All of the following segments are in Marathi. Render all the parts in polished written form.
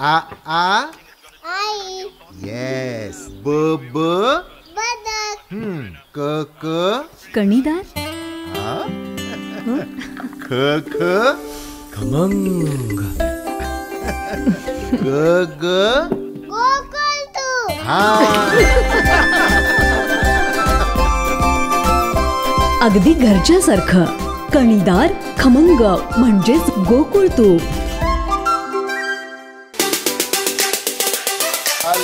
आ आ आई. येस. ब ब बदक. क क कणीदार. ख ख खमंग. ग ग गोकुळ तू. हा. अगदी घरच्यासारखं. कणीदार खमंग म्हणजेच गोकुळ तूप. काल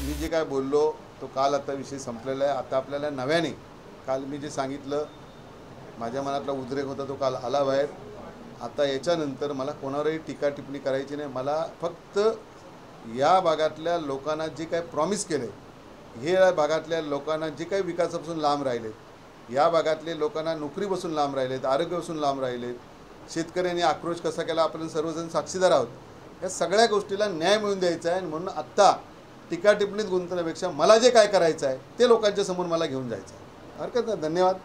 मी जे काय बोललो तो काल आता विषय संपलेला आहे. आता आपल्याला नव्याने काल मी जे सांगितलं माझ्या मनातला उद्रेक होता तो काल आला बाहेर. आता याच्यानंतर मला कोणावरही टीका टिप्पणी करायची नाही. मला फक्त या भागातल्या लोकांना जे काही प्रॉमिस केलं आहे, हे या भागातल्या लोकांना जे काही विकासापासून लांब राहिलेत, या भागातले लोकांना नोकरीपासून लांब राहिलेत, आरोग्यापासून लांब राहिलेत, शेतकऱ्यांनी आक्रोश कसा केला आपण सर्वजण साक्षीदार आहोत. या सगळ्या गोष्टीला न्याय मिळवून द्यायचा आहे. म्हणून आत्ता टीका टिप्पणीत गुंतण्यापेक्षा मला जे काय करायचं आहे ते लोकांच्या समोर मला घेऊन जायचं आहे. हरकत नाही. धन्यवाद.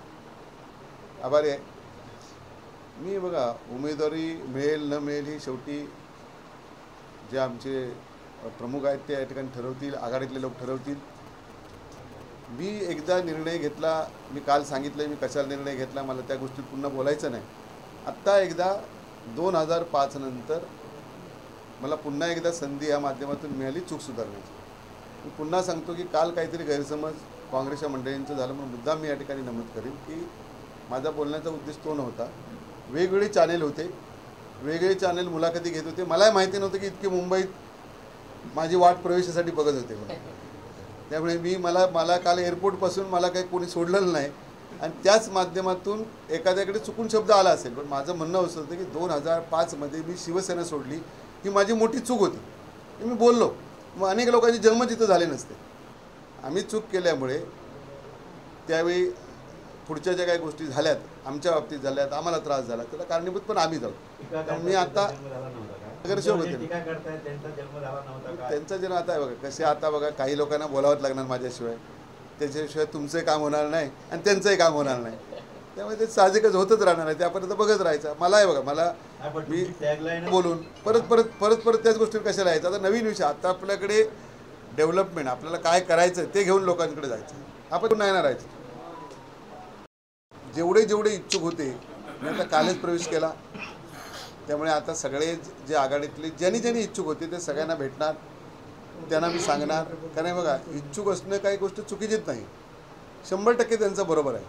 आभारी आहे मी. बघा, उमेदवारी मिळेल न मिळेल ही शेवटी जे आमचे प्रमुख आहेत ते या ठिकाणी ठरवतील, आघाडीतले लोक ठरवतील. मी एकदा निर्णय घेतला, मी काल सांगितलं मी कशाला निर्णय घेतला, मला त्या गोष्टीत पुन्हा बोलायचं नाही. आत्ता एकदा 2005 नंतर मला पुन्हा एकदा संधी या माध्यमातून मिळाली चूक सुधारण्याची. मी पुन्हा सांगतो की काल काहीतरी गैरसमज काँग्रेसच्या मंडळींचं झालं म्हणून मुद्दा मी या ठिकाणी नमूद करेन की माझा बोलण्याचा उद्देश तो नव्हता. वेगवेगळे चॅनेल होते, वेगळे चॅनेल मुलाखती घेत होते. मलाही माहिती नव्हतं की इतके मुंबईत माझी वाट प्रवेशासाठी बघत होते. त्यामुळे मला काल एअरपोर्टपासून मला काही कोणी सोडलेलं नाही आणि त्याच माध्यमातून एखाद्याकडे चुकून शब्द आला असेल. पण माझं म्हणणं असं होतं की 2005मध्ये मी शिवसेना सोडली ही माझी मोठी चूक होती. मी बोललो, मग अनेक लोकांचे जन्म तिथं झाले नसते. आम्ही चूक केल्यामुळे त्यावेळी पुढच्या ज्या काही गोष्टी झाल्यात, आमच्या बाबतीत झाल्यात, आम्हाला त्रास झाला, त्याला कारणीभूत पण आम्ही जाऊ. मी आता नगरसेवक होते, त्यांचा जन्म आता आहे बघा कसे. आता बघा काही लोकांना बोलावंच लागणार माझ्याशिवाय, त्याच्याशिवाय तुमचंही काम होणार नाही आणि त्यांचंही काम होणार नाही. त्यामुळे ते साहजिकच होतच राहणार आहे. त्यापर्यंत बघत राहायचं. मला आहे बघा, मला मी बोलून परत परत परत परत त्याच गोष्टीवर कशाला यायचं. आता नवीन विषय, आता आपल्याकडे डेव्हलपमेंट, आपल्याला काय करायचं ते घेऊन लोकांकडे जायचं. आपण नाही ना राहायचं. जेवढे इच्छुक होते मी आता कालच प्रवेश केला. त्यामुळे आता सगळे जे आघाडीतले ज्यांनी इच्छुक होते ते सगळ्यांना भेटणार, त्यांना मी सांगणार. कारण बघा, इच्छुक असणं काही गोष्ट चुकीचीच नाही, 100% त्यांचं बरोबर आहे.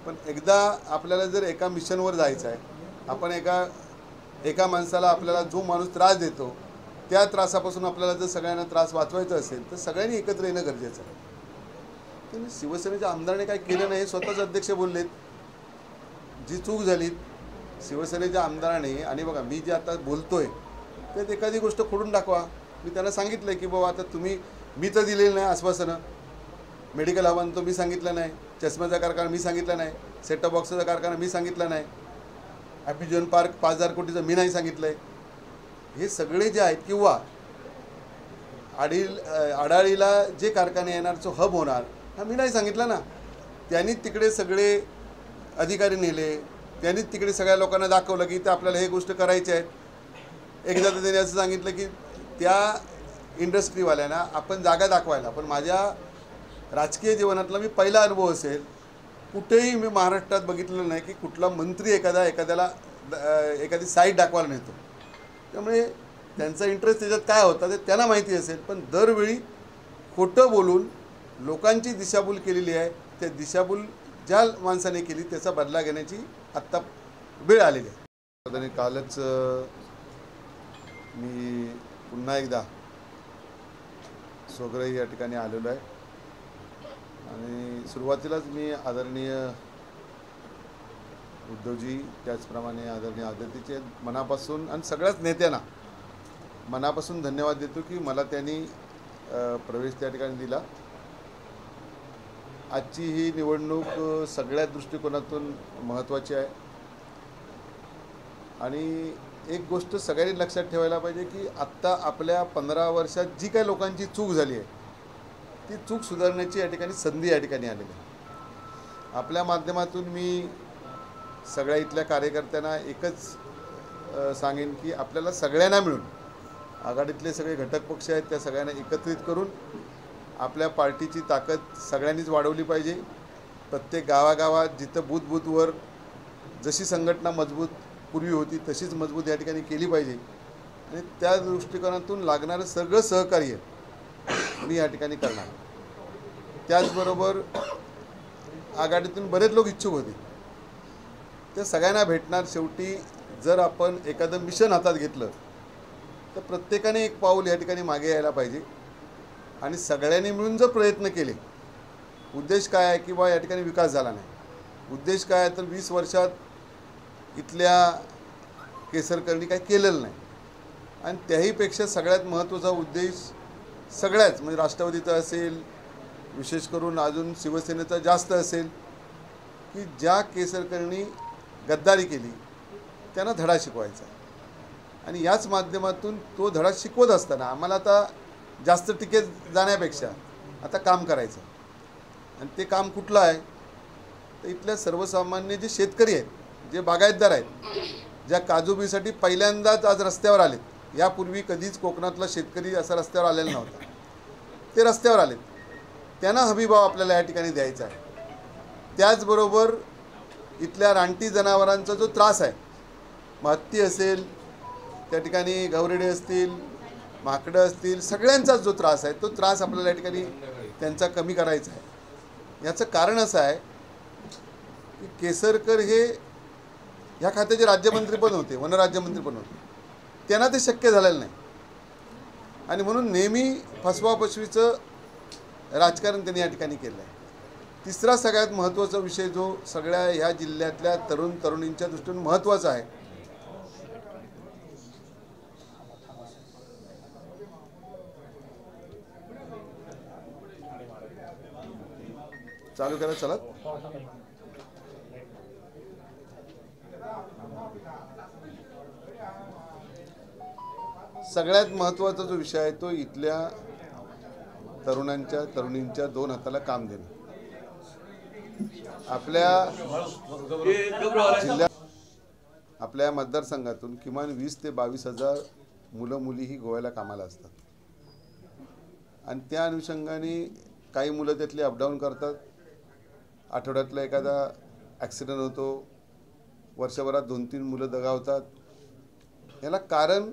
पण एकदा आपल्याला जर एका मिशनवर जायचं आहे, आपण एका माणसाला, आपल्याला जो माणूस त्रास देतो त्या त्रासापासून आपल्याला जर सगळ्यांना त्रास वाचवायचा असेल तर सगळ्यांनी एकत्र येणं गरजेचं आहे. तर शिवसेनेच्या आमदाराने काय केलं नाही, स्वतःच अध्यक्ष बोललेत. जी चूक झाली शिवसेनेच्या आमदाराने, आणि बघा मी जे आता बोलतोय त्यात एखादी गोष्ट खोडून दाखवा. मी त्यांना सांगितलं आहे की बाबा आता तुम्ही, मी तर दिलेलं नाही आश्वासनं. मेडिकल हब तो मी सांगितलं नाही, चष्म्याचा कारखाना मी सांगितलं नाही, सेटअप बॉक्सचा कारखाना मी सांगितलं नाही, हॅपी पार्क 5,000 कोटीचं मी नाही सांगितलं आहे. हे सगळे जे आहेत, किंवा आडाळीला जे कारखाने येणार, जो हब होणार, हा मी नाही सांगितलं ना. त्यांनी तिकडे सगळे अधिकारी नेले, त्यांनी तिकडे सगळ्या लोकांना दाखवलं की ते आपल्याला हे गोष्ट करायची आहेत. एकदा तर त्यांनी असं सांगितलं की त्या इंडस्ट्रीवाल्यांना आपण जागा दाखवायला. पण माझ्या राजकीय जीवनातला मी पहिला अनुभव असेल, कुठेही मी महाराष्ट्रात बघितलेलं नाही की कुठला मंत्री एखाद्याला एखादी साईट दाखवायला नेतो. त्यामुळे त्यांचा इंटरेस्ट त्याच्यात काय होता ते त्यांना माहिती असेल. पण दरवेळी खोटं बोलून लोकांची दिशाभूल केलेली आहे. त्या दिशाभूल ज्या माणसाने केली त्याचा बदला घेण्याची आत्ता वेळ आलेली आहे. आणि कालच मी पुन्हा एकदा स्वग्रही या ठिकाणी आलेलो आहे. आणि सुरुवातीलाच मी आदरणीय उद्धवजी, त्याचप्रमाणे आदरणीय आदित्यचे मनापासून आणि सगळ्याच नेत्यांना मनापासून धन्यवाद देतो की मला त्यांनी प्रवेश त्या ठिकाणी दिला. आजची ही निवडणूक सगळ्या दृष्टिकोनातून महत्त्वाची आहे. आणि एक गोष्ट सगळ्यांनी लक्षात ठेवायला पाहिजे की आत्ता आपल्या 15 वर्षात जी काही लोकांची चूक झाली आहे ती चूक सुधारण्याची या ठिकाणी संधी या ठिकाणी आलेली आहे. आपल्या माध्यमातून मी सगळ्या इथल्या कार्यकर्त्यांना एकच सांगेन की आपल्याला सगळ्यांना मिळून आघाडीतले सगळे घटक पक्ष आहेत त्या सगळ्यांना एकत्रित करून आपल्या पार्टीची ताकद सगळ्यांनीच वाढवली पाहिजे. प्रत्येक गावागावात जिथं बूथवर जशी संघटना मजबूत पूर्वी होती तशीच मजबूत या ठिकाणी केली पाहिजे आणि त्या दृष्टिकोनातून लागणारं सगळं सहकार्य मी या ठिकाणी करणार. त्याचबरोबर आघाडीतून बरेच लोक इच्छुक होते ते सगळ्यांना भेटणार. शेवटी जर आपण एखादं मिशन हातात घेतलं तर प्रत्येकाने एक पाऊल या ठिकाणी मागे यायला पाहिजे आणि सगळ्यांनी मिळून जर प्रयत्न केले. उद्देश काय आहे की बा या ठिकाणी विकास झाला नाही. उद्देश काय आहे तर 20 वर्षात इथल्या केसरकरनी काही केलेलं नाही आणि त्याहीपेक्षा सगळ्यात महत्त्वाचा उद्देश सगळ्याच म्हणजे राष्ट्रवादीचा असेल, विशेष करून अजून शिवसेनेचा जास्त असेल की ज्या केसरकरनी गद्दारी केली त्यांना धडा शिकवायचा आणि याच माध्यमातून तो धडा शिकवत असताना आम्हाला आता जास्त टीकेत जाण्यापेक्षा आता काम करायचं. आणि ते काम कुठलं आहे तर इथल्या सर्वसामान्य जे शेतकरी आहेत, जे बागायतदार आहेत, ज्या काजूबीसाठी पहिल्यांदाच आज रस्त्यावर आलेत. यापूर्वी कधीच कोकणातला शेतकरी असा रस्त्यावर आलेला नव्हता. ते रस्त्यावर आलेत. त्यांना हमीभाव आपल्याला या ठिकाणी द्यायचा आहे. त्याचबरोबर इथल्या रानटी जनावरांचा जो त्रास आहे, हत्ती असेल, त्या ठिकाणी गवरेडे असतील, माकडं असतील, सगळ्यांचाच जो त्रास आहे तो त्रास आपल्याला या ठिकाणी त्यांचा कमी करायचा आहे. याचं कारण असं आहे की केसरकर हे ह्या खात्याचे राज्यमंत्री पण होते, वनराज्यमंत्री पण होते. त्यांना ते शक्य झालेलं नाही आणि म्हणून नेहमी फसवाफसवीचं राजकारण त्यांनी या ठिकाणी केलं आहे. तिसरा सगळ्यात महत्त्वाचा विषय जो सगळ्या ह्या जिल्ह्यातल्या तरुण तरुणींच्या दृष्टीने महत्त्वाचा आहे, चालू करा चला. सगळ्यात महत्त्वाचा जो विषय आहे तो इथल्या तरुणांच्या तरुणींच्या 2 हाताला काम देणं. आपल्या जिल्ह्यात आपल्या मतदारसंघातून किमान 20 ते 22,000 मुलं मुली ही गोव्याला कामाला असतात आणि त्या अनुषंगाने काही मुलं त्यातली अपडाऊन करतात. आठवड्यातला एखादा ॲक्सिडेंट होतो, वर्षभरात 2-3 मुलं दगावतात. याला कारण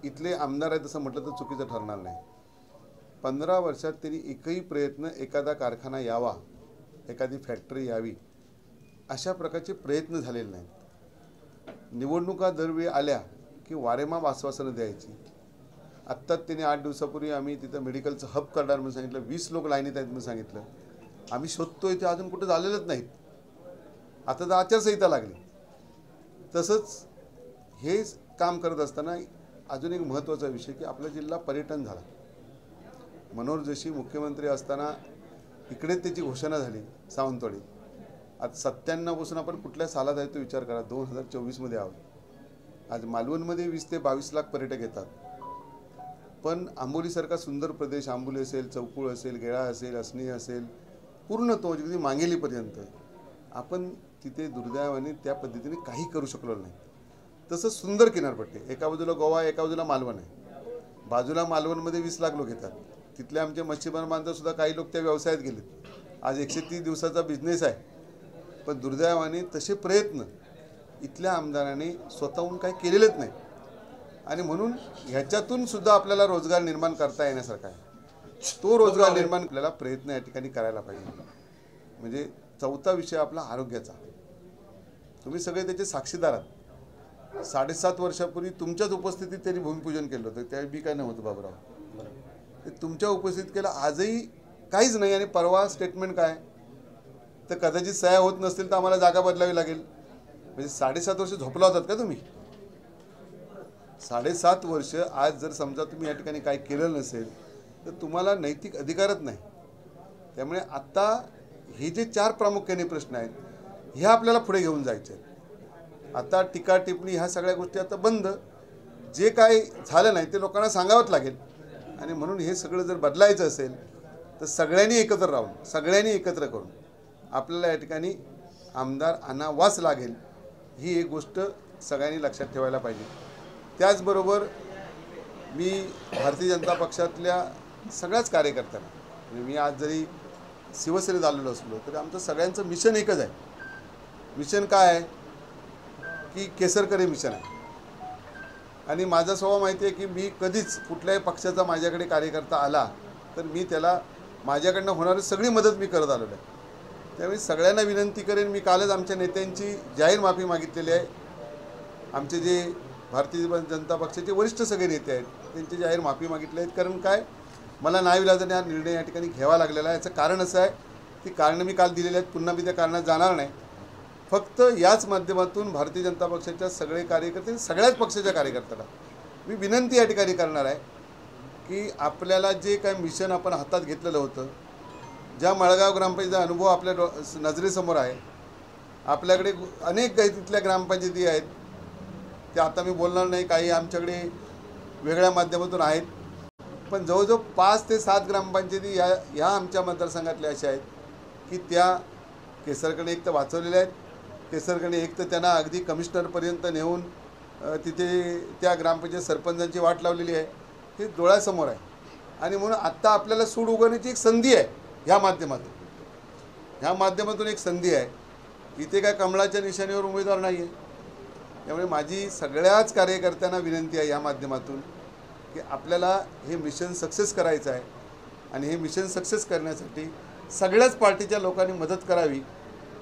इथले आमदार आहेत असं म्हटलं तर चुकीचं ठरणार नाही. 15 वर्षात त्यांनी एकही प्रयत्न एखादा कारखाना यावा, एखादी फॅक्टरी यावी अशा प्रकारचे प्रयत्न झालेले नाहीत. निवडणुका दरवेळी आल्या की वारेमाप आश्वासनं द्यायची. आत्ताच त्यांनी 8 दिवसापूर्वी आम्ही तिथं मेडिकलचं हब करणार म्हणून सांगितलं. 20 लोक लाईनीत आहेत म्हणून सांगितलं. आम्ही शोधतोय ते अजून कुठं झालेलंच नाहीत. आता तर आचारसंहिता लागली. तसंच हे काम करत असताना अजून एक महत्त्वाचा विषय की आपला जिल्हा पर्यटन झाला. मनोहर जोशी मुख्यमंत्री असताना इकडे त्याची घोषणा झाली सावंतवाडी. आज 97 पासून आपण कुठल्या सालात आहे तो विचार करा. 2024 आहोत. आज मालवणमध्ये 20 ते 22 लाख पर्यटक येतात. पण आंबोलीसारखा सुंदर प्रदेश, आंबोली असेल, चौकुळ असेल, गेळा असेल, असणी असेल, पूर्ण तो अगदी मांगेलीपर्यंत आपण तिथे दुर्दैवाने त्या पद्धतीने काही करू शकलो नाही. तसंच सुंदर किनारपट्टी, एका बाजूला गोवा, एका बाजूला मालवण आहे. बाजूला मालवणमध्ये 20 लाख लोक येतात. तिथले आमचे मच्छीमार बांधवसुद्धा काही लोक त्या व्यवसायात गेलेत. आज 130 दिवसाचा बिझनेस आहे. पण दुर्दैवाने तसे प्रयत्न इथल्या आमदारांनी स्वतःहून काही केलेलेच नाही आणि म्हणून ह्याच्यातून सुद्धा आपल्याला रोजगार निर्माण करता येण्यासारखा आहे. तो रोजगार निर्माण आपल्याला प्रयत्न या ठिकाणी करायला पाहिजे. म्हणजे चौथा विषय आपला आरोग्याचा. तुम्ही सगळे त्याचे साक्षीदार आहात. 7.5 वर्षापूर्वी तुमच्याच उपस्थितीत त्यांनी भूमिपूजन केलं होतं. त्यावेळी बी काय नव्हतं बाबूराव. ते तुमच्या उपस्थितीत केलं. आजही काहीच नाही आणि परवा स्टेटमेंट काय तर कदाचित सह्या होत नसतील तर आम्हाला जागा बदलावी लागेल. म्हणजे 7.5 वर्ष झोपला होतात का तुम्ही? 7.5 वर्ष आज जर समजा तुम्ही या ठिकाणी काय केलं नसेल तर तुम्हाला नैतिक अधिकारच नाही. त्यामुळे आता हे जे 4 प्रामुख्याने प्रश्न आहेत हे आपल्याला पुढे घेऊन जायचे आहेत. आता टीका टिप्पणी ह्या सगळ्या गोष्टी आता बंद. जे काय झालं नाही ते लोकांना सांगावंच लागेल आणि म्हणून हे सगळं जर बदलायचं असेल तर सगळ्यांनी एकत्र राहून, सगळ्यांनी एकत्र करून आपल्याला या ठिकाणी आमदार आणावाच लागेल. ही एक गोष्ट सगळ्यांनी लक्षात ठेवायला पाहिजे. त्याचबरोबर मी भारतीय जनता पक्षातल्या सगळ्याच कार्यकर्त्यांना, म्हणजे मी आज जरी शिवसेनेत आलेलो असलो तरी आमचं सगळ्यांचं मिशन एकच आहे. मिशन काय आहे की केसरकरी मिशन आहे. आणि माझा स्वभाव माहिती आहे की मी कधीच कुठल्याही पक्षाचा माझ्याकडे कार्यकर्ता आला तर मी त्याला माझ्याकडनं होणारी सगळी मदत मी करत आलेलो आहे. त्यामुळे सगळ्यांना विनंती करेन, मी कालच आमच्या नेत्यांची जाहीर माफी मागितलेली आहे. आमचे जे भारतीय जनता पक्षाचे वरिष्ठ सगळे नेते आहेत त्यांची जाहीर माफी मागितली आहेत. कारण काय, मला नाईलाजाने हा निर्णय या ठिकाणी घ्यावा लागलेला आहे. याचं कारण असं आहे, ती कारणं मी काल दिलेली आहेत, पुन्हा मी त्या कारणात जाणार नाही. फक्त याच माध्यमातून भारतीय जनता पक्षाच्या सगळे कार्यकर्ते, सगळ्याच पक्षाच्या कार्यकर्त्याला मी विनंती या ठिकाणी करणार आहे की आपल्याला जे काय मिशन आपण हातात घेतलेलं होतं, ज्या मळगाव ग्रामपंचायतीचा अनुभव आपल्या नजरेसमोर आहे, आपल्याकडे अनेक काही तिथल्या ग्रामपंचायती आहेत, त्या आता मी बोलणार नाही, काही आमच्याकडे वेगळ्या माध्यमातून आहेत, पण जवळजवळ 5 ते 7 ग्रामपंचायती ह्या आमच्या मतदारसंघातल्या अशा आहेत की त्या केसरकरने एक तर वाचवलेल्या आहेत. केसरकरने एक तर त्यांना अगदी कमिशनरपर्यंत नेऊन तिथे त्या ग्रामपंचायत सरपंचांची वाट लावलेली आहे, हे डोळ्यासमोर आहे. आणि म्हणून आत्ता आपल्याला सूड उगवण्याची एक संधी आहे. ह्या माध्यमातून एक संधी आहे. इथे काय कमळाच्या निशाणीवर उमेदवार नाही आहे. त्यामुळे माझी सगळ्याच कार्यकर्त्यांना विनंती आहे या माध्यमातून की आपल्याला हे मिशन सक्सेस करायचं आहे. आणि हे मिशन सक्सेस करण्यासाठी सगळ्याच पार्टीच्या लोकांनी मदत करावी,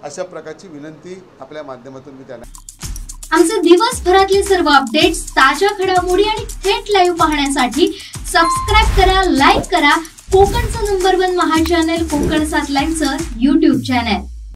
अशा प्रकारची विनंती आपल्या माध्यमातून मी त्यांना. आमचे दिवसभरातले सर्व अपडेट्स, ताज्या घडामोडी आणि थेट लाईव्ह पाहण्यासाठी सबस्क्राईब करा, लाईक करा कोकणचं नंबर 1 महा चॅनल कोकण 7 लाईव्हचं YouTube चॅनल.